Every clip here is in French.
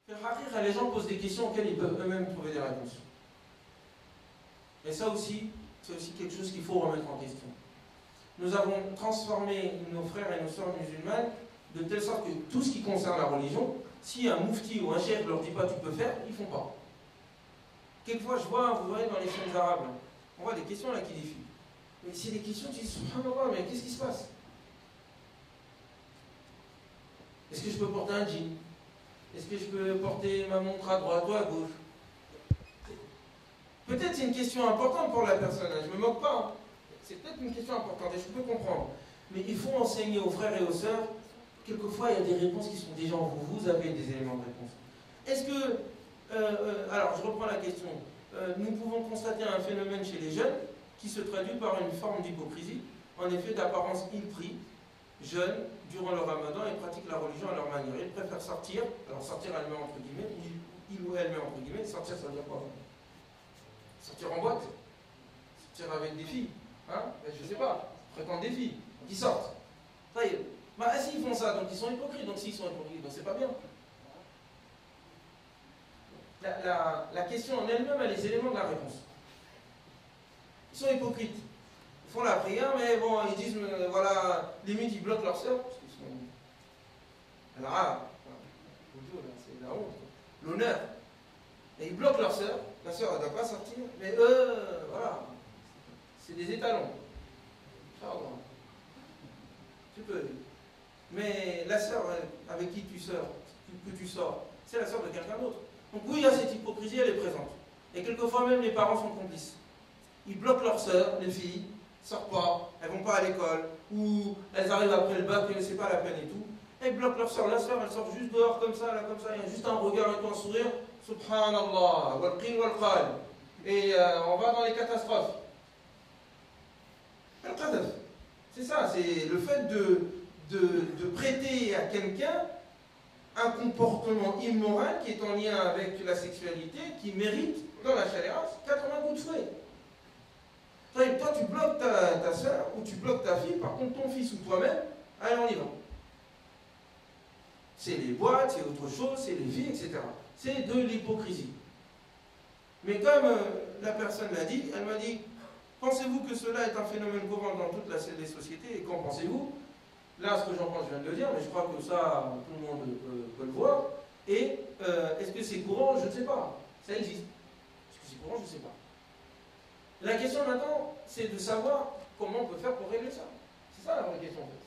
Les gens posent des questions auxquelles ils peuvent eux-mêmes trouver des réponses. Et ça aussi, c'est aussi quelque chose qu'il faut remettre en question. Nous avons transformé nos frères et nos sœurs musulmanes de telle sorte que tout ce qui concerne la religion, si un moufti ou un cheikh ne leur dit pas tu peux faire, ils ne font pas. Quelquefois, vous voyez dans les chaînes arabes, on voit des questions là qui défilent. Mais c'est des questions, tu dis subhanallah, mais qu'est-ce qui se passe? Est-ce que je peux porter un jean? Est-ce que je peux porter ma montre à droite ou à gauche? Peut-être c'est une question importante pour la personne, je ne me moque pas. Hein. C'est peut-être une question importante et je peux comprendre. Mais il faut enseigner aux frères et aux sœurs. Quelquefois, il y a des réponses qui sont déjà en vous. Vous avez des éléments de réponse. Est-ce que... alors, je reprends la question. Nous pouvons constater un phénomène chez les jeunes qui se traduit par une forme d'hypocrisie. En effet, d'apparence, ils prient, jeûnent durant le ramadan et pratiquent la religion à leur manière. Ils préfèrent sortir, alors sortir elle-même entre guillemets, il ou elle-même entre guillemets, sortir ça veut dire quoi? Sortir en boîte? Sortir avec des filles? Hein? Je ne sais pas, fréquentent des filles, qui sortent. Ça y est. Bah, s'ils font ça, donc ils sont hypocrites. Donc s'ils sont hypocrites, donc c'est pas bien. La question en elle-même a les éléments de la réponse. Ils sont hypocrites. Ils font la prière, mais bon, ils disent, voilà, limite ils bloquent leur sœur. Parce qu'ils sont... Alors, c'est la honte, l'honneur. Et ils bloquent leur sœur. La sœur, elle ne doit pas sortir. Mais eux, voilà, c'est des étalons. Pardon. Tu peux. Mais la sœur avec qui tu sors, c'est la sœur de quelqu'un d'autre. Donc oui, il y a cette hypocrisie, elle est présente. Et quelquefois même les parents sont complices. Ils bloquent leurs sœurs, les filles, ne sortent pas, elles ne vont pas à l'école, ou elles arrivent après le bac et c'est pas la peine et tout. Elles bloquent leur sœur, la sœur elle sort juste dehors comme ça, il y a juste un regard et un sourire, subhanallah, wal qil wal qal. Et on va dans les catastrophes. C'est ça, c'est le fait de prêter à quelqu'un un comportement immoral qui est en lien avec la sexualité, qui mérite, dans la chaléra, 80 coups de fouet. Toi, tu bloques ta soeur ou tu bloques ta fille, par contre, ton fils ou toi-même, allez, on y va. C'est les boîtes, c'est autre chose, c'est les filles, etc. C'est de l'hypocrisie. Mais comme la personne l'a dit, elle m'a dit, pensez-vous que cela est un phénomène courant dans toutes les sociétés et qu'en pensez-vous? Là, ce que j'en pense, je viens de le dire, mais je crois que ça, tout le monde peut le voir. Et est-ce que c'est courant? Je ne sais pas. Ça existe. Est-ce que c'est courant? Je ne sais pas. La question maintenant, c'est de savoir comment on peut faire pour régler ça. C'est ça la vraie question en fait.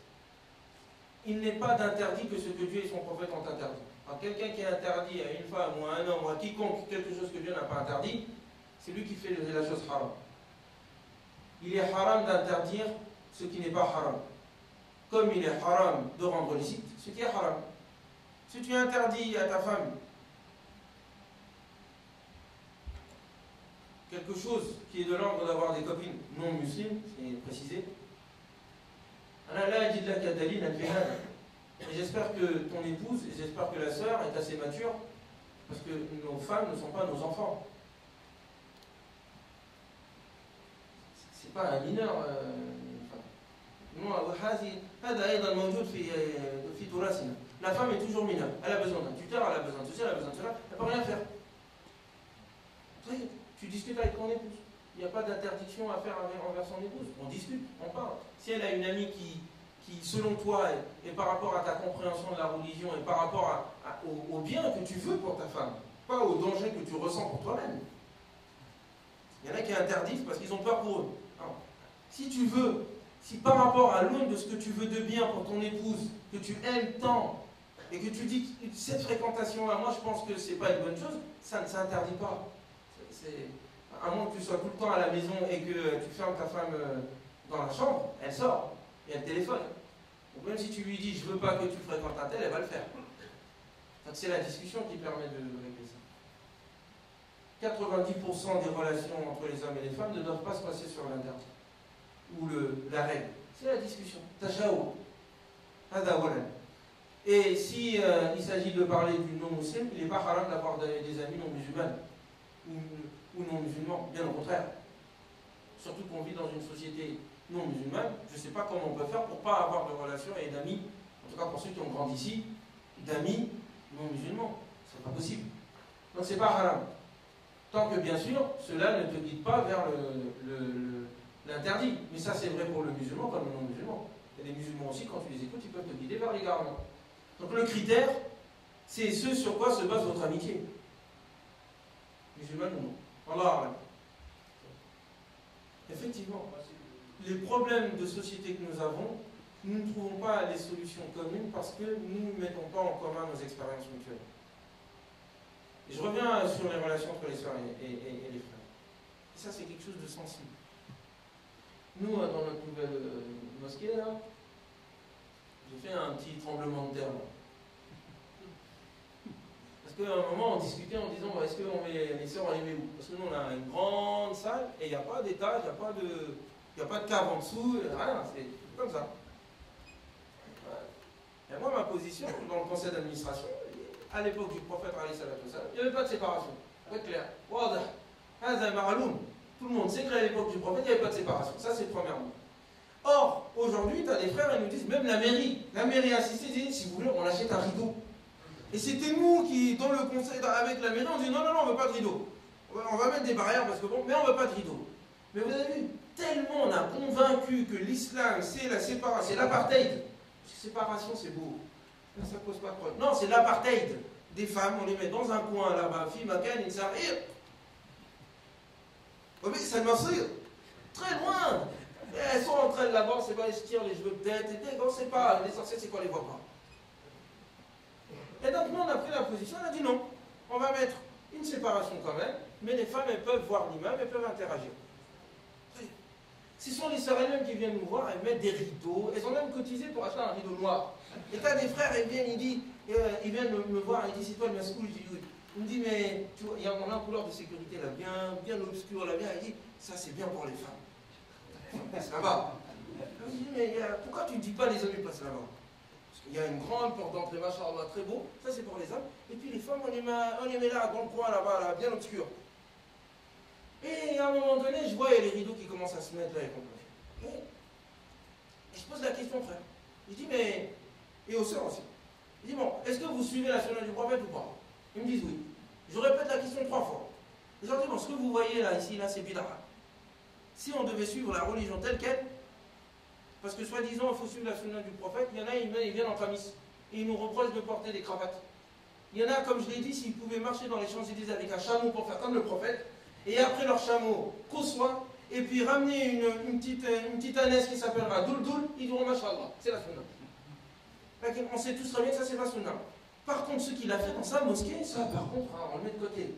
Il n'est pas d'interdit que ce que Dieu et son prophète ont interdit. Alors quelqu'un qui interdit à une femme ou à un homme ou à quiconque quelque chose que Dieu n'a pas interdit, c'est lui qui fait la chose haram. Il est haram d'interdire ce qui n'est pas haram. Comme il est haram de rendre licite ce qui est haram. Si tu interdis à ta femme quelque chose qui est de l'ordre d'avoir des copines non musulmanes, c'est précisé, et j'espère que ton épouse et j'espère que la sœur est assez mature, parce que nos femmes ne sont pas nos enfants. C'est pas un mineur. La femme est toujours mineure. Elle a besoin d'un tuteur, elle a besoin de ceci, elle a besoin de cela, elle ne peut rien faire. Tu discutes avec ton épouse. Il n'y a pas d'interdiction à faire envers son épouse. On discute, on parle. Si elle a une amie qui selon toi, et par rapport à ta compréhension de la religion, et par rapport au bien que tu veux pour ta femme, pas au danger que tu ressens pour toi-même. Il y en a qui interdisent parce qu'ils ont peur pour eux. Alors, si tu veux, si par rapport à l'aune de ce que tu veux de bien pour ton épouse, que tu aimes tant, et que tu dis que cette fréquentation-là, moi je pense que c'est pas une bonne chose, ça ne s'interdit pas. À moins que tu sois tout le temps à la maison et que tu fermes ta femme dans la chambre, elle sort et elle téléphone. Donc même si tu lui dis je veux pas que tu fréquentes un tel, elle va le faire. Donc c'est la discussion qui permet de régler ça. 90% des relations entre les hommes et les femmes ne doivent pas se passer sur l'interdit ou la règle. C'est la discussion. Tachao. Et si il s'agit de parler du non-musulman, il n'est pas haram d'avoir des amis non-musulmans ou non-musulmans, bien au contraire. Surtout qu'on vit dans une société non-musulmane, je ne sais pas comment on peut faire pour ne pas avoir de relations et d'amis, en tout cas pour ceux qui ont grandi ici, d'amis non-musulmans. C'est pas possible. Donc c'est pas haram. Tant que bien sûr, cela ne te guide pas vers l'interdit. Mais ça c'est vrai pour le musulman comme le non-musulman. Il y a des musulmans aussi, quand tu les écoutes, ils peuvent te guider vers l'égarement. Donc le critère, c'est ce sur quoi se base votre amitié. Musulman ou non. Allah. Effectivement, les problèmes de société que nous avons, nous ne trouvons pas les solutions communes parce que nous ne mettons pas en commun nos expériences mutuelles. Et je reviens sur les relations entre les sœurs et les frères. Et ça, c'est quelque chose de sensible. Nous, dans notre nouvelle mosquée, là, j'ai fait un petit tremblement de terre. Là. Parce qu'à un moment, on discutait en disant est-ce qu'on met les sœurs, on les met où? Parce que nous, on a une grande salle et il n'y a pas d'étage, il n'y a pas de cave en dessous, rien, c'est comme ça. Ouais. Et moi, ma position dans le conseil d'administration, à l'époque du prophète, il n'y avait pas de séparation. Très clair. Tout le monde sait qu'à l'époque du prophète, il n'y avait pas de séparation. Ça, c'est premièrement. Or, aujourd'hui, tu as des frères, ils nous disent, même la mairie assistée, dit, si vous voulez, on achète un rideau. Et c'était nous qui, dans le conseil avec la mairie, on dit, non, on ne veut pas de rideau. On va mettre des barrières, parce que bon, mais on ne veut pas de rideau. Mais vous avez vu, tellement on a convaincu que l'islam, c'est la séparation, c'est l'apartheid. Séparation, c'est beau. Ça ne pose pas de problème. Non, c'est l'apartheid des femmes, on les met dans un coin là-bas, fille, macan, une sarir. Oh, mais ça me rire. Très loin. Et elles sont en train de là-bas, c'est pas, elles se tirent les cheveux peut-être, on ne sait pas, les sorciers, c'est quoi, on les voit pas. Et donc, nous, on a pris la position, on a dit non, on va mettre une séparation quand même, mais les femmes, elles peuvent voir l'imam, elles peuvent interagir. Ce sont les sœurs elles-mêmes qui viennent nous voir, elles mettent des rideaux, elles ont même cotisé pour acheter un rideau noir. Et t'as des frères, ils viennent me voir, ils disent c'est toi le mascoul, je dis oui. Il me dit mais tu vois, on a un couleur de sécurité là, bien obscur là, bien, il dit ça c'est bien pour les femmes. C'est là-bas. Je dis mais pourquoi tu ne dis pas les hommes ils passent là-bas? Parce qu'il y a une grande porte d'entrée, machallah, très beau, ça c'est pour les hommes. Et puis les femmes, on les met là, dans le coin là-bas, là, bien obscur. Et à un moment donné, je vois, il y a les rideaux qui commencent à se mettre là et compagnie. Et je pose la question, frère. Je dis, mais. Et aux sœurs aussi. Je dis, bon, est-ce que vous suivez la sunna du prophète ou pas? Ils me disent oui. Je répète la question 3 fois. Je leur dis, bon, ce que vous voyez là, ici, là, c'est bid'a. Si on devait suivre la religion telle qu'elle, parce que soi-disant, il faut suivre la sunna du prophète, il y en a, ils viennent en camis. Et ils nous reprochent de porter des cravates. Il y en a, comme je l'ai dit, s'ils pouvaient marcher dans les Champs-Élysées avec un chameau pour faire comme le prophète, et après leur chameau, qu'au soit, et puis ramener une petite ânesse qui s'appellera Doul, ils diront Masha'Allah, c'est la sunna. On sait tous très bien que ça c'est la sunna. Par contre, ce qu'il a fait dans sa mosquée, ça par contre, on le met de côté.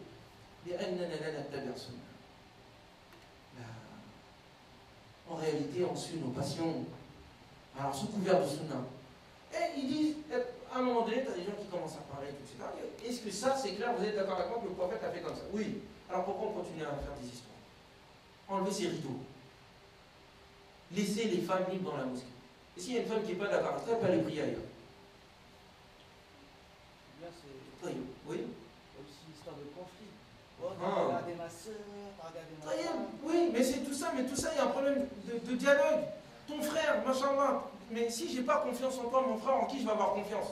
En réalité, on suit nos passions. Alors, sous couvert de sunna. Et ils disent, à un moment donné, tu as des gens qui commencent à parler, etc. Est-ce que ça, c'est clair, vous êtes d'accord avec moi que le prophète a fait comme ça? Oui. Alors pourquoi on continue à faire des histoires? Enlever ces rideaux. Laisser les femmes libres dans la mosquée. Et s'il y a une femme qui n'est pas d'accord, elle peut aller prier ailleurs. Là, c'est. Oui. Il y a aussi une histoire de conflit. Oh, t'as regardé ma soeur, t'as regardé ma femme. Oui, mais c'est tout ça, il y a un problème de dialogue. Ton frère, machallah, mais si j'ai pas confiance en toi, mon frère, en qui je vais avoir confiance?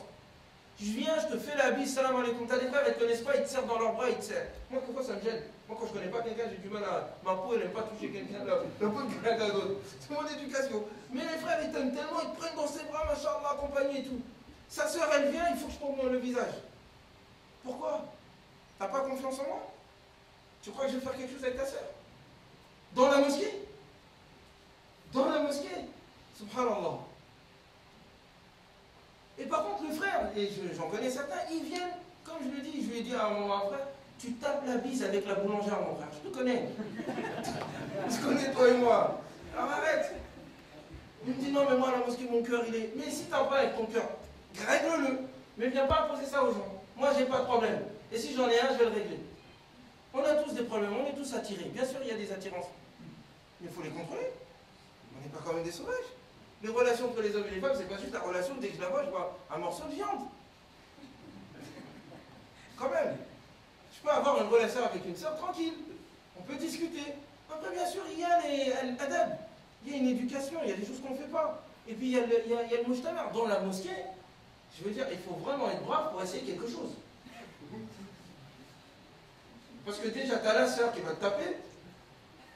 Je viens, je te fais la bise, salam alaikum. T'as des frères, ils ne te connaissent pas, ils te serrent dans leurs bras, ils te serrent. Moi, quelquefois, ça me gêne. Moi, quand je ne connais pas quelqu'un, j'ai du mal à. Ma peau, elle n'aime pas toucher quelqu'un, la peau de quelqu'un d'autre. C'est mon éducation. Mais les frères, ils t'aiment tellement, ils te prennent dans ses bras, machallah, compagnie et tout. Sa soeur, elle vient, il faut que je tombe dans le visage. Pourquoi? T'as pas confiance en moi? Tu crois que je vais faire quelque chose avec ta soeur? Dans la mosquée? Dans la mosquée? Subhanallah. Et par contre, le frère, et j'en connais certains, ils viennent, comme je le dis, je lui ai dit à mon frère, tu tapes la bise avec la boulangère, mon frère, je te connais. Je te connais, toi et moi. Alors arrête. Il me dit, non, mais moi, la mosquée, mon cœur, il est. Mais si t'en parles avec ton cœur, règle-le. Mais viens pas imposer ça aux gens. Moi, j'ai pas de problème. Et si j'en ai un, je vais le régler. On a tous des problèmes, on est tous attirés. Bien sûr, il y a des attirances. Mais il faut les contrôler. On n'est pas quand même des sauvages. Les relations entre les hommes et les femmes, c'est pas juste la relation, dès que je la vois, je vois un morceau de viande. Quand même. Je peux avoir une relation avec une sœur tranquille. On peut discuter. Après, bien sûr, il y a les adab. Il y a une éducation, il y a des choses qu'on ne fait pas. Et puis, il y a le mujtama. Dans la mosquée, je veux dire, il faut vraiment être brave pour essayer quelque chose. Parce que déjà, tu as la sœur qui va te taper,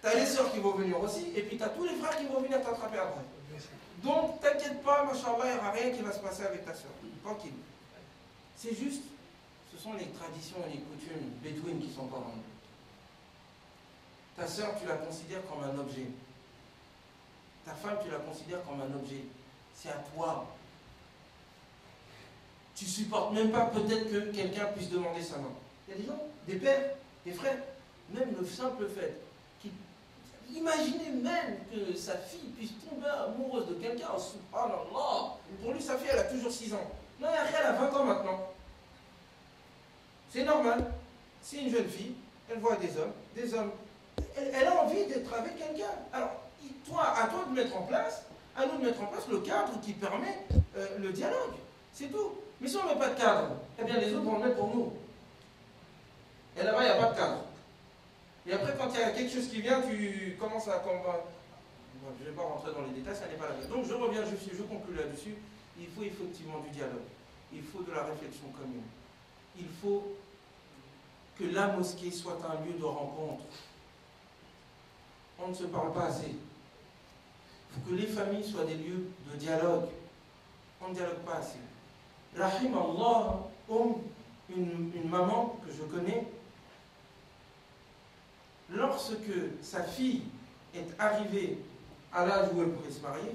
tu as les sœurs qui vont venir aussi, et puis tu as tous les frères qui vont venir t'attraper après. Donc, t'inquiète pas, machallah, il n'y aura rien qui va se passer avec ta sœur. Tranquille. C'est juste, ce sont les traditions et les coutumes bédouines qui sont pas en nous. Ta sœur, tu la considères comme un objet. Ta femme, tu la considères comme un objet. C'est à toi. Tu supportes même pas peut-être que quelqu'un puisse demander sa main. Il y a des gens, des pères, des frères, même le simple fait qui... Imaginez même que sa fille puisse tomber amoureuse de quelqu'un, subhanallah. Pour lui, sa fille, elle a toujours 6 ans. Non, elle a 20 ans maintenant. C'est normal. C'est une jeune fille, elle voit des hommes. Elle a envie d'être avec quelqu'un. Alors, à toi de mettre en place, à nous de mettre en place le cadre qui permet le dialogue. C'est tout. Mais si on ne met pas de cadre, eh bien les autres vont le mettre pour nous. Et là-bas, il n'y a pas de cadre. Et après, quand il y a quelque chose qui vient, tu commences à combattre. Bon, je ne vais pas rentrer dans les détails, ça n'est pas la peine. Donc je reviens, je conclue là-dessus. Il faut effectivement du dialogue. Il faut de la réflexion commune. Il faut que la mosquée soit un lieu de rencontre. On ne se parle pas assez. Il faut que les familles soient des lieux de dialogue. On ne dialogue pas assez. Rahim Allah, une maman que je connais, lorsque sa fille est arrivée à l'âge où elle pouvait se marier,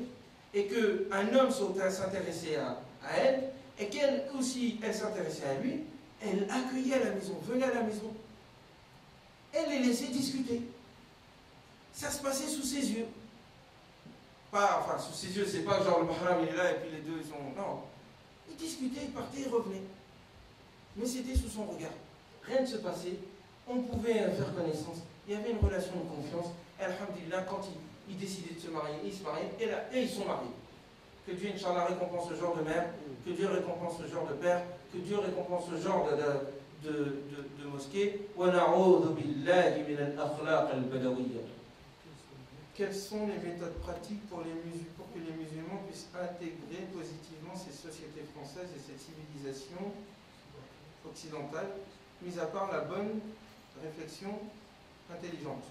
et qu'un homme s'intéressait à elle, et qu'elle aussi, elle s'intéressait à lui, elle accueillait à la maison, venait à la maison. Elle les laissait discuter. Ça se passait sous ses yeux. Enfin, sous ses yeux, c'est pas genre le mahram il est là et puis les deux ils sont... Non. Ils discutaient, ils partaient, ils revenaient. Mais c'était sous son regard. Rien ne se passait. On pouvait faire connaissance. Il y avait une relation de confiance. Et alhamdulillah, quand ils décidaient de se marier, ils se mariaient et ils sont mariés. Que Dieu, Inch'Allah, récompense ce genre de mère, que Dieu récompense ce genre de père, que Dieu récompense ce genre de mosquée. Quelles sont les méthodes pratiques pour que les musulmans puissent intégrer positivement ces sociétés françaises et cette civilisation occidentale, mis à part la bonne réflexion intelligente?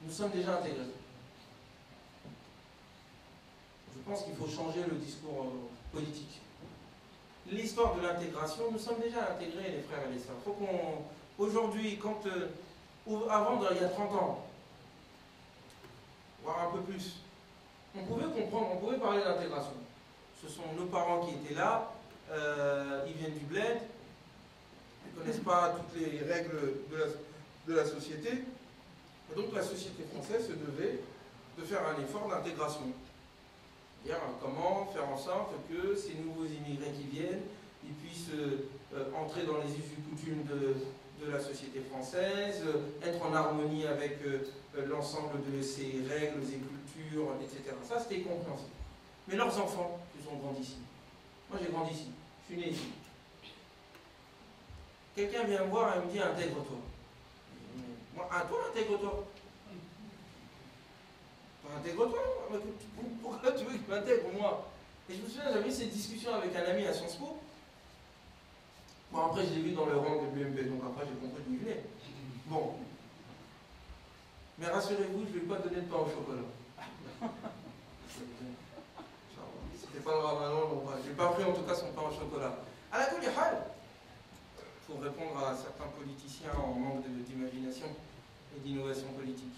Nous sommes déjà intégrés. Je pense qu'il faut changer le discours politique. L'histoire de l'intégration, nous sommes déjà intégrés, les frères et les sœurs. Il faut qu'on... Aujourd'hui, avant, il y a 30 ans, voire un peu plus, on pouvait comprendre, on pouvait parler d'intégration. Ce sont nos parents qui étaient là, ils viennent du bled, ils ne connaissent pas toutes les règles de la société. Et donc la société française se devait de faire un effort d'intégration. C'est-à-dire comment faire en sorte que ces nouveaux immigrés qui viennent, ils puissent entrer dans les us et coutumes de la société française, être en harmonie avec l'ensemble de ses règles et cultures, etc. Ça, c'était compréhensible. Mais leurs enfants, ils ont grandi ici. Moi, j'ai grandi ici. Je suis né ici. Quelqu'un vient me voir et me dit « intègre-toi ». Moi, toi, intègre-toi. Intègre-toi. Pourquoi tu veux que je m'intègre, moi? Et je me souviens, j'avais eu cette discussion avec un ami à Sciences Po. Bon, après, je l'ai vu dans le rang de l'UMP, donc après, j'ai compris d'où il venait. Bon. Mais rassurez-vous, je ne vais pas donner de pain au chocolat. C'était pas le ramadan, donc je n'ai pas pris en tout cas son pain au chocolat. À la Koulihal, pour répondre à certains politiciens en manque d'imagination et d'innovation politique.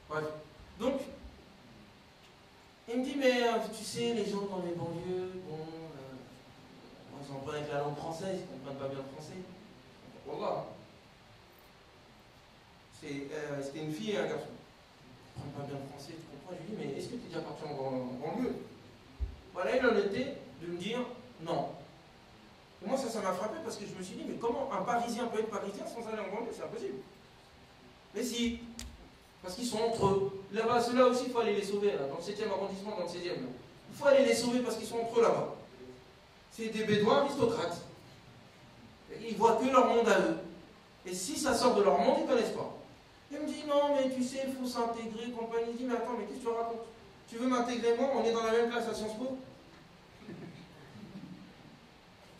Bref. Donc, il me dit, mais tu sais, les gens dans les banlieues, bon, ils en prennent avec la langue française, ils ne comprennent pas bien le français. Wallah. C'était une fille et un garçon. Ils ne comprennent pas bien le français, tu comprends? Je lui dis, mais est-ce que tu es déjà parti en banlieue? Voilà, il en était de me dire non. Et moi, ça m'a frappé parce que je me suis dit, mais comment un Parisien peut être parisien sans aller en banlieue? C'est impossible. Mais si, parce qu'ils sont entre eux. Là-bas, ceux-là aussi, il faut aller les sauver, là, dans le 7e arrondissement, dans le 16e. Là. Il faut aller les sauver parce qu'ils sont entre eux là-bas. C'est des bédouins aristocrates. Ils ne voient que leur monde à eux. Et si ça sort de leur monde, ils ne connaissent pas. Il me dit, non, mais tu sais, il faut s'intégrer, compagnie. Je dis, mais attends, mais qu'est-ce que tu racontes? Tu veux m'intégrer moi? On est dans la même classe à Sciences Po?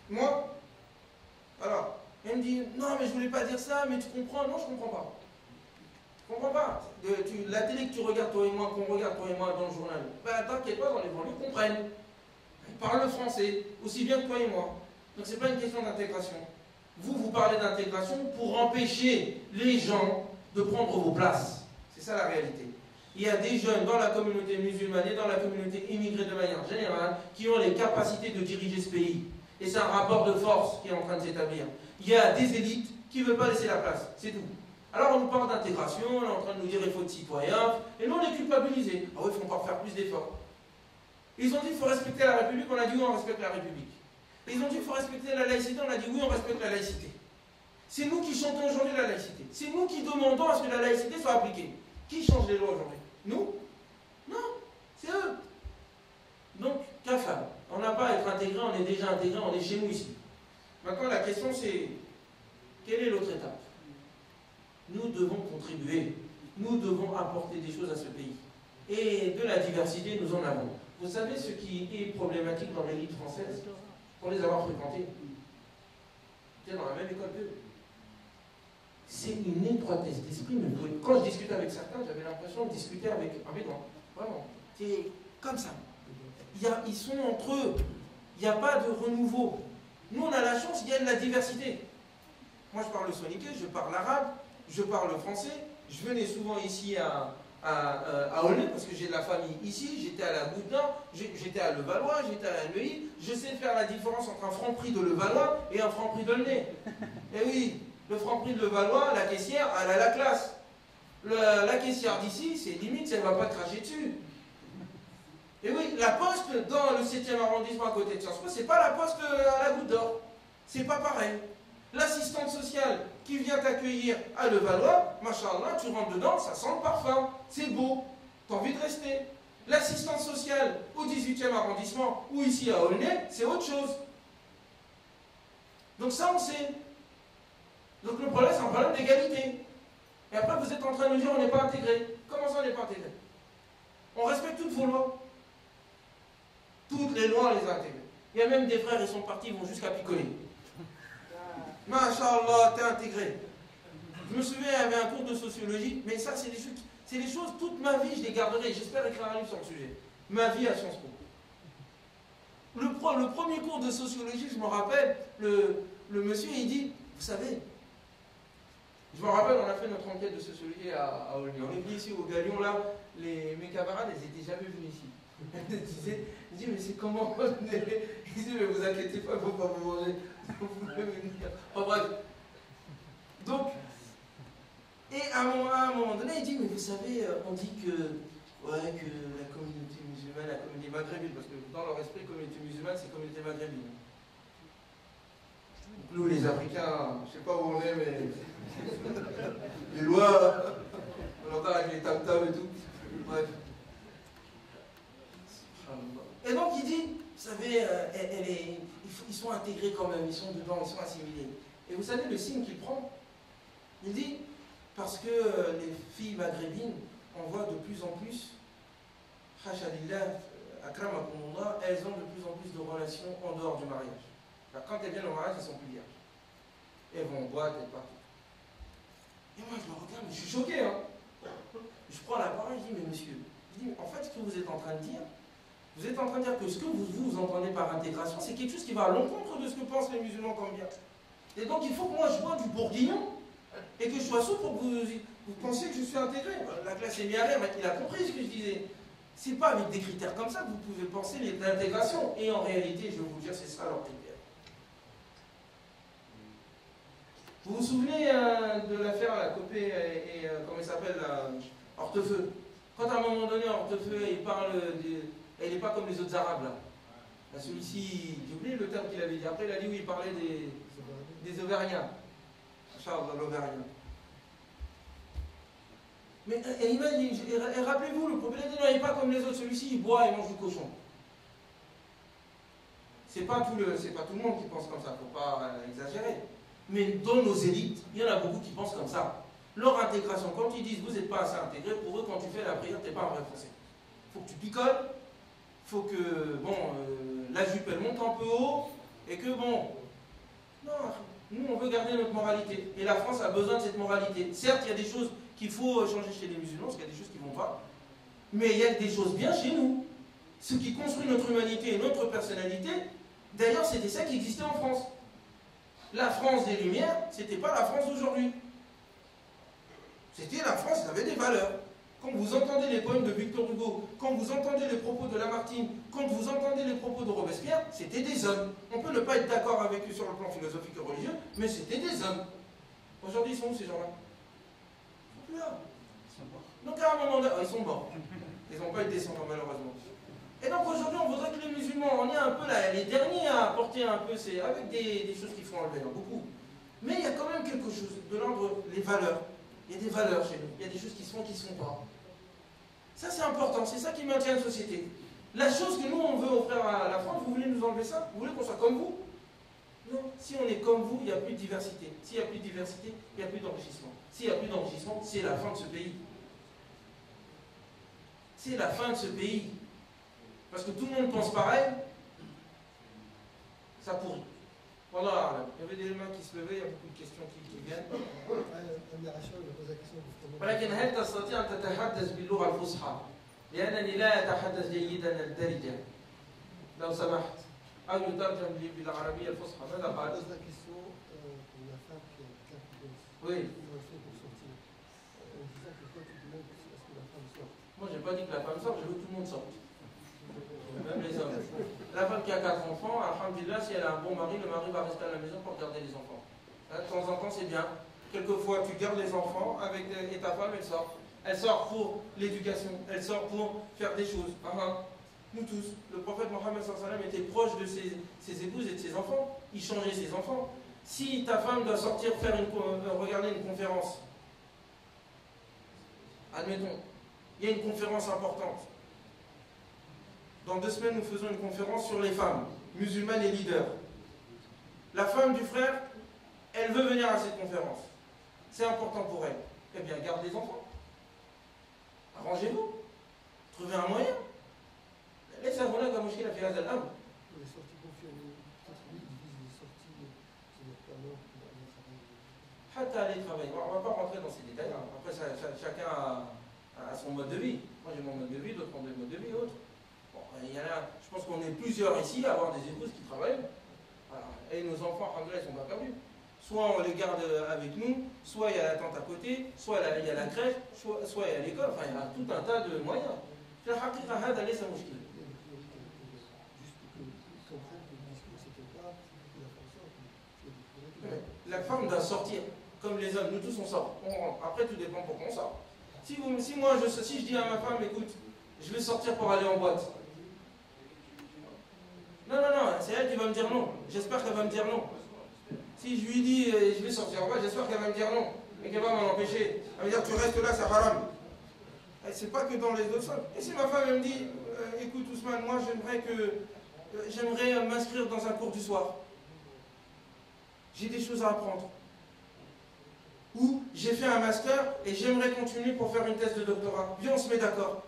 Moi, alors, elle me dit, non, mais je voulais pas dire ça, mais tu comprends? Non, je comprends pas. Je comprends pas. La télé que tu regardes, toi et moi, qu'on regarde, toi et moi, dans le journal, ben, t'inquiète pas, dans les banlieues, ils comprennent. Ils parlent le français, aussi bien que toi et moi. Donc, c'est pas une question d'intégration. Vous parlez d'intégration pour empêcher les gens de prendre vos places. C'est ça la réalité. Il y a des jeunes dans la communauté musulmane et dans la communauté immigrée de manière générale qui ont les capacités de diriger ce pays. Et c'est un rapport de force qui est en train de s'établir. Il y a des élites qui ne veulent pas laisser la place. C'est tout. Alors on nous parle d'intégration, on est en train de nous dire qu'il faut être citoyen, et nous on est culpabilisés. Ah oui, il faut encore faire plus d'efforts. Ils ont dit qu'il faut respecter la République, on a dit oui, on respecte la République. Et ils ont dit qu'il faut respecter la laïcité, on a dit oui, on respecte la laïcité. C'est nous qui chantons aujourd'hui la laïcité. C'est nous qui demandons à ce que la laïcité soit appliquée. Qui change les lois aujourd'hui? Nous? Non, c'est eux. Donc, CAFAM. On n'a pas à être intégré, on est déjà intégré, on est chez nous ici. Maintenant, la question c'est, quelle est l'autre étape? Nous devons contribuer. Nous devons apporter des choses à ce pays. Et de la diversité, nous en avons. Vous savez ce qui est problématique dans l'élite française? Pour les avoir fréquentés. J'étais dans la même école qu'eux. C'est une étroitesse d'esprit. Quand je discutais avec certains, j'avais l'impression de discuter avec un bédouin. Vraiment. C'est comme ça. Ils sont entre eux. Il n'y a pas de renouveau. Nous, on a la chance, il y a de la diversité. Moi, je parle le soninké, je parle l'arabe, je parle le français. Je venais souvent ici à Aulnay, parce que j'ai de la famille ici. J'étais à la Goutte d'Or, j'étais à Levallois, j'étais à Neuilly. Je sais faire la différence entre un franc-prix de Levallois et un franc-prix d'Aulnay. Et oui, le franc-prix de Levallois, la caissière, elle a la classe. La caissière d'ici, c'est limite, elle ne va pas cracher dessus. Et oui, la poste dans le 7e arrondissement à côté de Sciences Po, c'est pas la poste à la Goutte d'Or. C'est pas pareil. L'assistante sociale qui vient t'accueillir à Levallois, machallah, tu rentres dedans, ça sent le parfum, c'est beau, t'as envie de rester. L'assistante sociale au 18e arrondissement ou ici à Aulnay, c'est autre chose. Donc ça, on sait. Donc le problème, c'est un problème d'égalité. Et après, vous êtes en train de nous dire on n'est pas intégré. Comment ça, on n'est pas intégré? On respecte toutes vos lois. Toutes les lois, on les a intégrées. Il y a même des frères, ils sont partis, ils vont jusqu'à picoler. Masha'Allah, t'es intégré. Je me souviens, il y avait un cours de sociologie, mais ça, c'est des choses, toute ma vie, je les garderai. J'espère écrire un livre sur le sujet. Ma vie à Sciences Po. Le premier cours de sociologie, je me rappelle, le monsieur, il dit, vous savez, je me rappelle, on a fait notre enquête de sociologie à Aulnay. On est venu ici au Galion, là, mes camarades, elles n'étaient jamais venues ici. Elles disaient, je dis, mais c'est comment? Ils disaient, mais vous inquiétez pas, il ne faut pas vous manger. Vous voulez venir. Enfin bref. Donc, et à un moment donné, il dit, mais vous savez, on dit que la communauté musulmane, la communauté maghrébine, parce que dans leur esprit, communauté musulmane, c'est communauté maghrébine. Donc nous, les Africains, je ne sais pas où on est, mais les lois, on entend avec les tam-tams et tout. Bref. Et donc il dit, vous savez, ils sont intégrés quand même, ils sont dedans, ils sont assimilés. Et vous savez le signe qu'il prend? Il dit, parce que les filles maghrébines, on voit de plus en plus, Hachadillah, Akramakumullah, elles ont de plus en plus de relations en dehors du mariage. Alors, quand elles viennent au mariage, elles sont plus vierges. Elles vont en boîte, elles partent. Et moi je me regarde, mais je suis choqué. Hein. Je prends la parole, je dis, mais monsieur, en fait, ce que vous êtes en train de dire, vous êtes en train de dire que ce que vous entendez par intégration, c'est quelque chose qui va à l'encontre de ce que pensent les musulmans comme bien. Et donc il faut que moi je bois du bourguignon et que je sois sourd pour que vous pensiez que je suis intégré. La classe est mise à l'air, il a compris ce que je disais. C'est pas avec des critères comme ça que vous pouvez penser l'intégration. Et en réalité, je vais vous dire, c'est ça leur critère. Vous vous souvenez de l'affaire la Copé et comment il s'appelle, Hortefeux? Quand à un moment donné, Hortefeux, il parle elle n'est pas comme les autres Arabes là. Celui-ci, j'ai oublié le terme qu'il avait dit. Après, il a dit où il parlait des Auvergnats. Charles, l'Auvergnat. Mais et rappelez-vous, le prophète dit non, il n'est pas comme les autres. Celui-ci, il boit et mange du cochon. C'est pas tout le monde qui pense comme ça, il ne faut pas exagérer. Mais dans nos élites, il y en a beaucoup qui pensent comme ça. Leur intégration, quand ils disent vous n'êtes pas assez intégré, pour eux, quand tu fais la prière, tu n'es pas un vrai Français. Il faut que tu picoles. Il faut que, la jupe elle monte un peu haut, et que bon, non, nous on veut garder notre moralité. Et la France a besoin de cette moralité. Certes, il y a des choses qu'il faut changer chez les musulmans, parce qu'il y a des choses qui ne vont pas, mais il y a des choses bien chez nous. Ce qui construit notre humanité et notre personnalité, d'ailleurs, c'était ça qui existait en France. La France des Lumières, c'était pas la France d'aujourd'hui. C'était la France qui avait des valeurs. Quand vous entendez les poèmes de Victor Hugo, quand vous entendez les propos de Lamartine, quand vous entendez les propos de Robespierre, c'était des hommes. On peut ne pas être d'accord avec eux sur le plan philosophique et religieux, mais c'était des hommes. Aujourd'hui, ils sont où ces gens-là? Ils sont plus là. Donc à un moment donné, ils sont morts. Ils n'ont pas été descendants malheureusement. Et donc aujourd'hui, on voudrait que les musulmans, on est un peu là, les derniers à apporter un peu, c'est avec des choses qui font enlever, beaucoup. Mais il y a quand même quelque chose de l'ordre, les valeurs. Il y a des valeurs chez nous. Il y a des choses qui se font, qui ne se font pas. Ça, c'est important. C'est ça qui maintient une société. La chose que nous, on veut offrir à la France, vous voulez nous enlever ça? Vous voulez qu'on soit comme vous? Non. Si on est comme vous, il n'y a plus de diversité. S'il n'y a plus de diversité, il n'y a plus d'enrichissement. S'il n'y a plus d'enrichissement, c'est la fin de ce pays. C'est la fin de ce pays. Parce que tout le monde pense pareil, ça pourrit. Voilà, il y avait des mains qui se levaient, il y a beaucoup de questions qui viennent. ولكن هل تستطيع أن تتحدث باللغة الفصحى؟ لأنني لا أتحدث جيدا الدارجة. لو سمحت. أو يترجم لي بالعربية الفصحى. ماذا قال؟ Oui. Moi, je n'ai pas dit que la femme sorte, je veux que tout le monde sorte. Même les hommes. La femme qui a 4 enfants, alhamdulillah, si elle a un bon mari, le mari va rester à la maison pour garder les enfants. Là, de temps en temps, c'est bien. Quelquefois, tu gardes les enfants et ta femme, elle sort. Elle sort pour l'éducation, elle sort pour faire des choses. Nous tous, le prophète Mohammed était proche de ses épouses et de ses enfants. Il changeait ses enfants. Si ta femme doit sortir regarder une conférence, admettons, il y a une conférence importante. Dans 2 semaines, nous faisons une conférence sur les femmes, musulmanes et leaders. La femme du frère, elle veut venir à cette conférence. C'est important pour elle. Eh bien, garde les enfants. Arrangez-vous. Trouvez un moyen. Laisse un volet comme la fait Hazal Am. Hatta aller travailler. On ne va pas rentrer dans ces détails. Après, chacun a son mode de vie. Moi, j'ai mon mode de vie, d'autres ont des modes de vie, autres. Il y en a, je pense qu'on est plusieurs ici à avoir des épouses qui travaillent. Et nos enfants, alhamdoulilah, ils ne sont pas perdus. Soit on les garde avec nous, soit il y a la tante à côté, soit il y a la crèche, soit il y a l'école. Enfin, il y a tout un tas de moyens. La femme doit sortir, comme les hommes. Nous tous, on sort. On rentre. Après, tout dépend pourquoi on sort. Si je dis à ma femme, écoute, je vais sortir pour aller en boîte. Non, c'est elle qui va me dire non. J'espère qu'elle va me dire non. Si je lui dis je vais sortir en boîte, j'espère qu'elle va me dire non. Et qu'elle va m'en empêcher. Elle va me dire tu restes là, c'est haram. C'est pas que dans les autres femmes. Et si ma femme elle me dit écoute Ousmane, moi j'aimerais m'inscrire dans un cours du soir. J'ai des choses à apprendre. Ou j'ai fait un master et j'aimerais continuer pour faire une thèse de doctorat. Viens, on se met d'accord.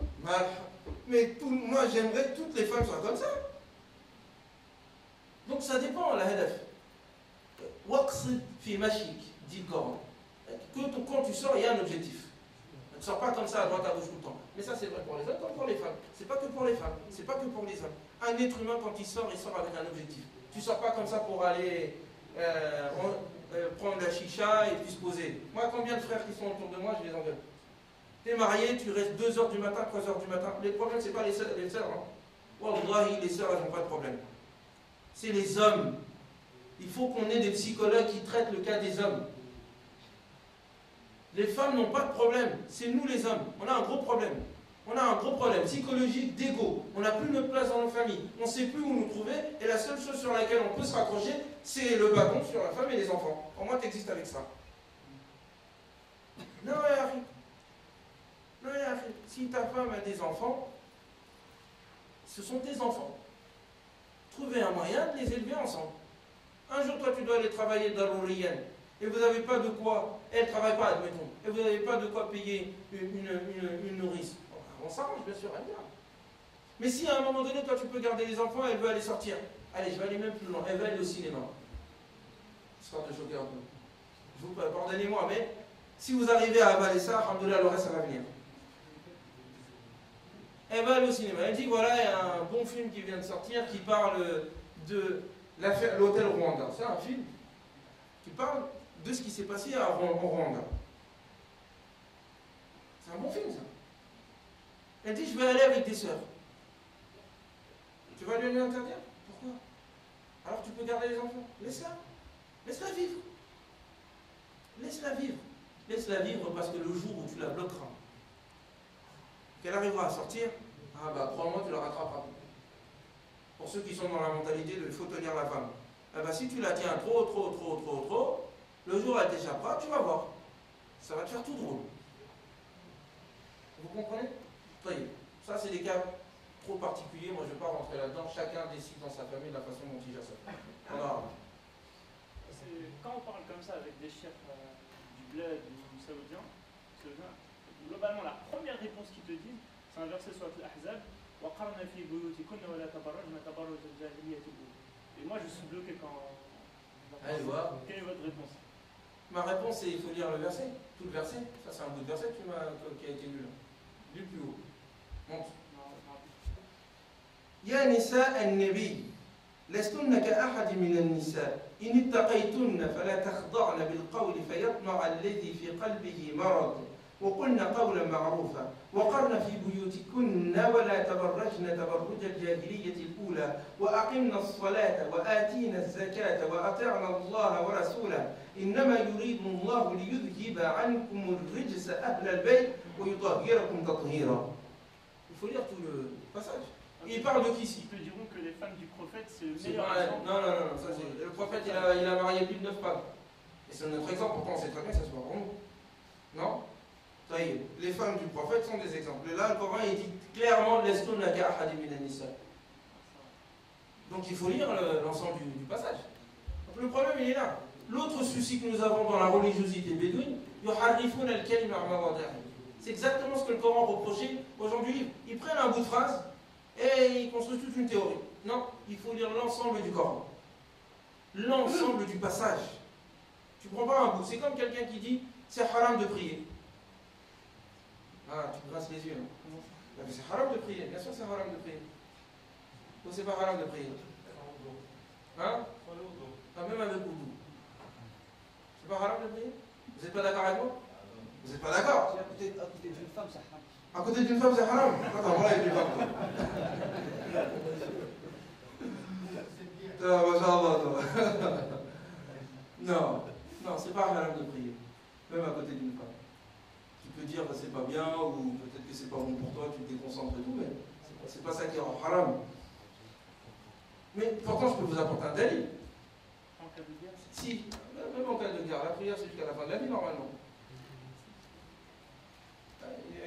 Mais moi j'aimerais que toutes les femmes soient comme ça. Donc ça dépend, la hadaf. Waqsid fi mashik, dit le Coran. Quand tu sors, il y a un objectif. Ne sors pas comme ça à droite à gauche tout le temps. Mais ça c'est vrai pour les hommes comme pour les femmes. C'est pas que pour les femmes, c'est pas que pour les hommes. Un être humain quand il sort avec un objectif. Tu sors pas comme ça pour aller prendre la chicha et puis se poser. Moi, combien de frères qui sont autour de moi, je les engueule. T'es marié, tu restes 2h du matin, 3h du matin. Les problèmes, c'est pas les sœurs. Wallahi, les sœurs, elles n'ont pas de problème. C'est les hommes. Il faut qu'on ait des psychologues qui traitent le cas des hommes. Les femmes n'ont pas de problème. C'est nous les hommes. On a un gros problème. On a un gros problème psychologique d'ego. On n'a plus notre place dans nos familles. On ne sait plus où nous trouver. Et la seule chose sur laquelle on peut se raccrocher, c'est le bâton sur la femme et les enfants. Au moins, tu existes avec ça. Non, Yahri. Non, Yahri. Si ta femme a des enfants, ce sont tes enfants. Trouvez un moyen de les élever ensemble. Un jour, toi, tu dois aller travailler dans l'Orient. Et vous n'avez pas de quoi, elle ne travaille pas, admettons, et vous n'avez pas de quoi payer une nourrice. On s'arrange, bien sûr, elle vient. Mais si à un moment donné, toi tu peux garder les enfants, elle veut aller sortir. Allez, je vais aller même plus loin. Elle veut aller au cinéma. Histoire de choquer un peu. Je vous pardonnez-moi, mais si vous arrivez à avaler ça, alhamdoulilah, le reste ça va venir. Elle va aller au cinéma. Elle dit voilà, il y a un bon film qui vient de sortir qui parle de l'hôtel Rwanda. C'est un film qui parle de ce qui s'est passé au Rwanda. C'est un bon film, ça. Elle dit je vais aller avec des sœurs. Tu vas lui interdire? Pourquoi? Alors tu peux garder les enfants. Laisse-la. Laisse-la vivre. Laisse-la vivre. Laisse-la vivre parce que le jour où tu la bloqueras, qu'elle arrivera à sortir, ah bah crois-moi, tu la rattraperas. Pour ceux qui sont dans la mentalité de il faut tenir la femme. Ah bah si tu la tiens trop, le jour où elle t'échappera, tu vas voir. Ça va te faire tout drôle. Vous comprenez? Ça c'est des cas trop particuliers, moi je ne vais pas rentrer là-dedans, chacun décide dans sa famille de la façon dont il gère ça. Quand on parle comme ça avec des chefs du bled ou saoudien, globalement la première réponse qu'ils te disent, c'est un verset sur l'Ahzab, et moi je suis bloqué quand... Allez voir. Quelle est votre réponse? Ma réponse c'est il faut lire le verset, tout le verset. Ça c'est un bout de verset qui a été lu là. Du plus haut. Monte. يا نساء النبي لستن كأحد من النساء إن اتقيتن فلا تخضعن بالقول فيطمع الذي في قلبه مرض وقلن قولا معروفا وقرن في بيوتكن ولا تبرجن تبرج الجاهلية الأولى وأقمنا الصلاة وآتينا الزكاة وأطعنا الله ورسوله إنما يريد الله ليذهب عنكم الرجس أهل البيت ويطهركم تطهيرا. Il faut lire tout le passage. Et il parle de qui ici? Ils te diront que les femmes du prophète, c'est le meilleur exemple. Non, ça c'est... Le prophète, il a marié plus de 9 femmes. Et c'est notre exemple, pourtant on sait très bien que ça se voit vraiment. Non? Ça y est, les femmes du prophète sont des exemples. Là, le Coran, il dit clairement donc il faut lire l'ensemble du passage. Donc le problème, il est là. L'autre souci que nous avons dans la religiosité bédouine, c'est exactement ce que le Coran reprochait aujourd'hui. Ils prennent un bout de phrase et ils construisent toute une théorie. Non, il faut lire l'ensemble du Coran. L'ensemble du passage. Tu ne prends pas un bout. C'est comme quelqu'un qui dit c'est haram de prier. Ah, tu grinces les yeux. C'est haram de prier. Bien sûr, c'est haram de prier. Ou c'est pas haram de prier? Hein? Ah, même avec Oudou. C'est pas haram de prier? Vous n'êtes pas d'accord avec moi? Vous n'êtes pas d'accord? À côté d'une femme, c'est haram. À côté d'une femme, c'est haram? Attends, voilà avec les femmes. Non, c'est pas haram de prier. Même à côté d'une femme. Tu peux dire que c'est pas bien, ou peut-être que c'est pas bon pour toi, tu te déconcentres et tout, mais c'est pas ça qui rend haram. Mais pourtant, je peux vous apporter un dalil. En cas de guerre? Si, même en cas de guerre, la prière c'est jusqu'à la fin de la vie normalement.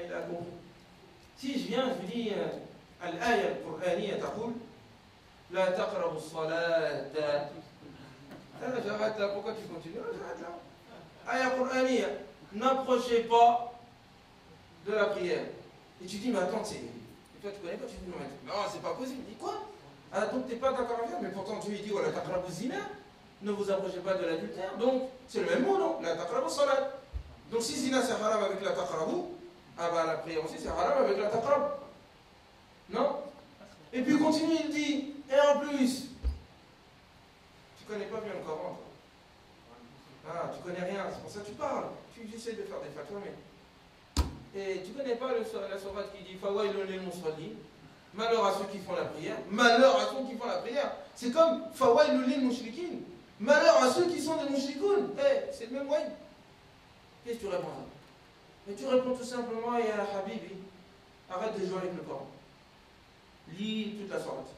Il a compris. Si je viens, je vous dis, Al-Aya al-Qur'aniyya taqul, La taqrabu as-salata. J'arrête là, pourquoi tu continues? J'arrête là. Aya Qur'aniyya, n'approchez pas de la prière. Et tu dis, mais attends, et toi tu connais pas, tu dis, non, c'est pas possible. Il dit quoi? Ah, donc tu n'es pas d'accord avec ça, mais pourtant Dieu il dit, voilà, taqrabu zina, ne vous approchez pas de l'adultère. Donc, c'est le même mot, non? La taqrabu salat. Donc, si zina c'est haram avec la taqrabu, ah bah la prière aussi c'est haram avec la taqrabu. Non? Et puis continue, il dit, et en plus, tu connais pas bien le Coran, toi. Ah, tu connais rien, c'est pour ça que tu parles. Tu essaies de faire des fatwas, mais. Et tu connais pas la sourate qui dit Fawailun lil musallin, malheur à ceux qui font la prière, malheur à ceux qui font la prière. C'est comme Fawailun lil mushrikin, malheur à ceux qui sont des mushrikoun. C'est le même way. Qu'est-ce que tu réponds à ça? Mais tu réponds tout simplement, ya Habibi, arrête de jouer avec le Coran. Lis toute la sourate.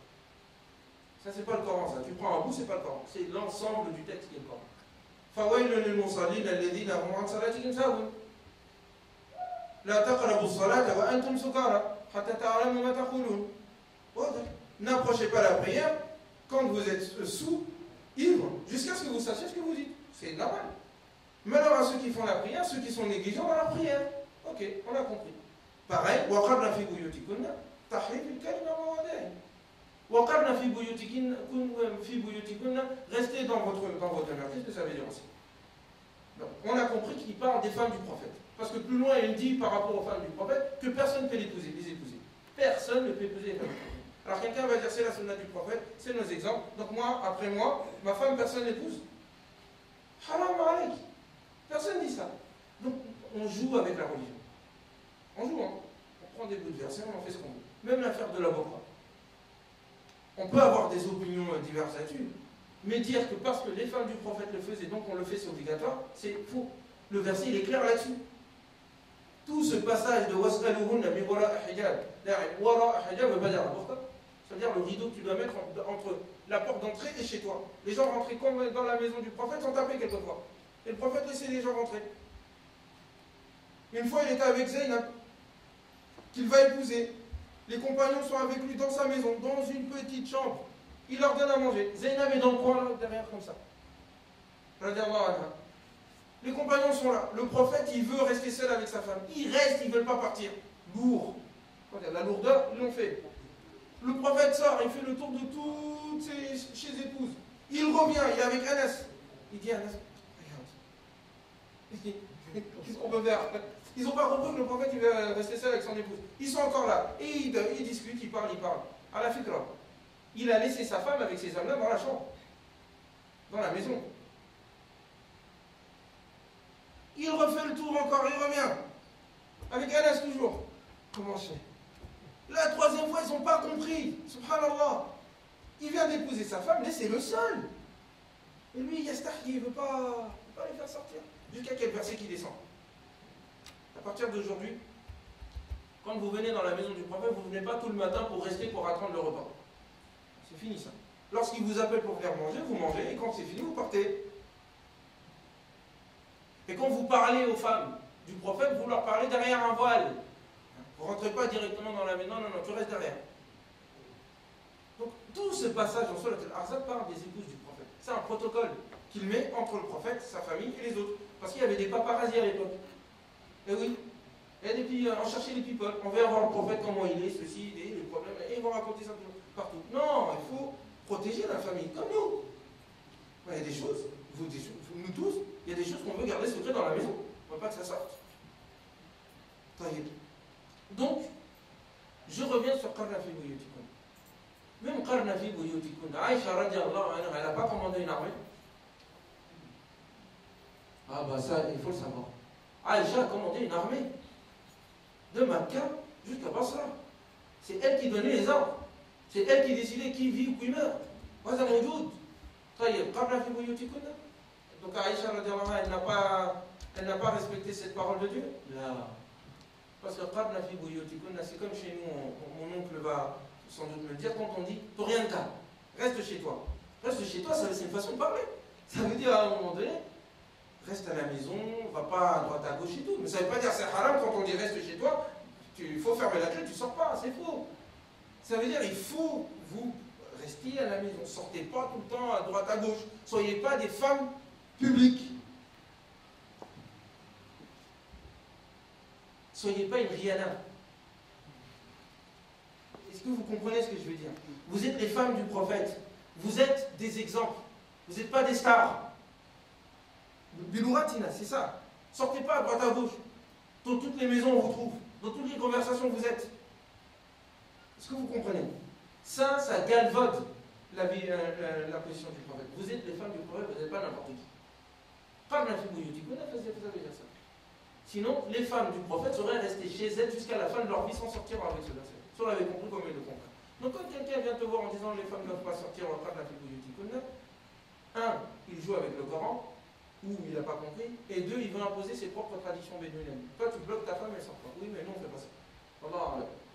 Ça, c'est pas le Coran, ça. Tu prends un bout, c'est pas le Coran. C'est l'ensemble du texte qui est le Coran. فويل للمصلين الذين هم عن صلاتهم ساهون لا تقربوا الصلاة وأنتم سكارى حتى تعلموا ما تقولون. N'approchez pas la prière quand vous êtes sous, ivre, jusqu'à ce que vous sachiez ce que vous dites. C'est normal. Malheur à ceux qui font la prière, ceux qui sont négligents dans la prière. Ok, on a compris. Pareil, وَقَرْنَ فِي بُيُوتِكُنَّ تحريف الكلمة ومواضعه. وقرن في بيوتكن, restez dans votre demeure. Qu'est-ce que ça veut dire aussi? Donc, on a compris qu'il parle des femmes du prophète. Parce que plus loin, il dit par rapport aux femmes du prophète que personne ne peut les épouser. Personne ne peut épouser les femmes du prophète. Alors quelqu'un va dire c'est la sunna du prophète, c'est nos exemples. Donc moi, après moi, ma femme, personne l'épouse. Haram alaik. Personne ne dit ça. Donc on joue avec la religion. On joue, hein. On prend des bouts de versets, on en fait ce qu'on veut. Même l'affaire de l'avocat. On peut avoir des opinions diverses là-dessus. Mais dire que parce que les femmes du prophète le faisaient, donc on le fait, c'est obligatoire, c'est faux. Le verset, il est clair là-dessus. Tout ce passage de was'aluhunna min wara'i hijab. Wara'i hijab veut pas dire n'importe. C'est-à-dire le rideau que tu dois mettre entre la porte d'entrée et chez toi. Les gens rentraient comme dans la maison du prophète sans taper quelquefois. Et le prophète laissait les gens rentrer. Une fois, il était avec Zaynab, qu'il va épouser. Les compagnons sont avec lui dans sa maison, dans une petite chambre. Il leur donne à manger. Zaynab est dans le coin, là, derrière, comme ça. Les compagnons sont là. Le prophète, il veut rester seul avec sa femme. Il reste, ils ne veulent pas partir. Lourd. La lourdeur, ils l'ont fait. Le prophète sort, il fait le tour de toutes ses épouses. Il revient, il est avec Anas. Il dit à Anas, regarde. Qu'est-ce qu'on peut faire? Ils n'ont pas compris que le prophète il veut rester seul avec son épouse. Ils sont encore là. Et ils discutent, ils parlent. À la fikra. Il a laissé sa femme avec ses hommes-là dans la chambre. Dans la maison. Il refait le tour encore, il revient. Avec Anas toujours. Comment je fais? La troisième fois, ils n'ont pas compris. Subhanallah. Il vient d'épouser sa femme, laissez-le seul. Et lui, Yastahi, il ne veut pas les faire sortir. Jusqu'à quel verset qui descend? À partir d'aujourd'hui, quand vous venez dans la maison du prophète, vous ne venez pas tout le matin pour rester pour attendre le repas. C'est fini ça. Lorsqu'il vous appelle pour venir manger, vous mangez, et quand c'est fini, vous partez. Et quand vous parlez aux femmes du prophète, vous leur parlez derrière un voile. Vous ne rentrez pas directement dans la maison, non, tu restes derrière. Donc tout ce passage en Surat Al-Ahzab parle des épouses du prophète. C'est un protocole qu'il met entre le prophète, sa famille et les autres. Parce qu'il y avait des paparazzis à l'époque. Et oui, et puis on cherchait les people. On veut voir le prophète, comment il est, ceci, les problèmes, et ils vont raconter ça partout. Non, il faut protéger la famille, comme nous. Il y a des choses, nous tous, il y a des choses qu'on veut garder secret dans la maison. On ne veut pas que ça sorte. Donc, je reviens sur Qarna fi buyutikum. Même Qarna fi buyutikum, Aïcha radiallahu anha, elle n'a pas commandé une armée. Ah bah ça, il faut le savoir. Aïcha a commandé une armée de Makkah jusqu'à Basra. C'est elle qui donnait les ordres. C'est elle qui décidait qui vit ou qui meurt. Waza mawjoud. Tayyib, Qarna fi buyutikum. Donc Aïcha radiallahu anha, elle n'a pas respecté cette parole de Dieu. Là. Parce que Qarna fi buyutikunna, c'est comme chez nous, mon oncle va sans doute me le dire, quand on dit pour rien de cas, reste chez toi. Reste chez toi, c'est une façon de parler. Ça veut dire à un moment donné, reste à la maison, va pas à droite à gauche et tout. Mais ça ne veut pas dire c'est haram quand on dit reste chez toi, il faut fermer la clé, tu ne sors pas, c'est faux. Ça veut dire il faut vous rester à la maison, sortez pas tout le temps à droite à gauche, soyez pas des femmes publiques. Soyez pas une Rihanna. Est-ce que vous comprenez ce que je veux dire? Vous êtes les femmes du prophète. Vous êtes des exemples. Vous n'êtes pas des stars. Bilouratina, c'est ça. Sortez pas à droite à gauche. Dans toutes les maisons, on vous trouve. Dans toutes les conversations, vous êtes. Est-ce que vous comprenez? Ça galvaude la position du prophète. Vous êtes les femmes du prophète, vous n'êtes pas n'importe qui. Pas la fille vous avez dire ça. Sinon, les femmes du prophète seraient restées chez elles jusqu'à la fin de leur vie sans sortir avec ce verset. Si on l'avait compris comme il le comprend. Donc quand quelqu'un vient te voir en disant les femmes ne doivent pas sortir en train de la fille, un, il joue avec le Coran, ou il n'a pas compris, et deux, il veut imposer ses propres traditions bédouines. Toi, tu bloques ta femme, elle sort pas. Oui, mais non, on ne fait pas ça. Allah,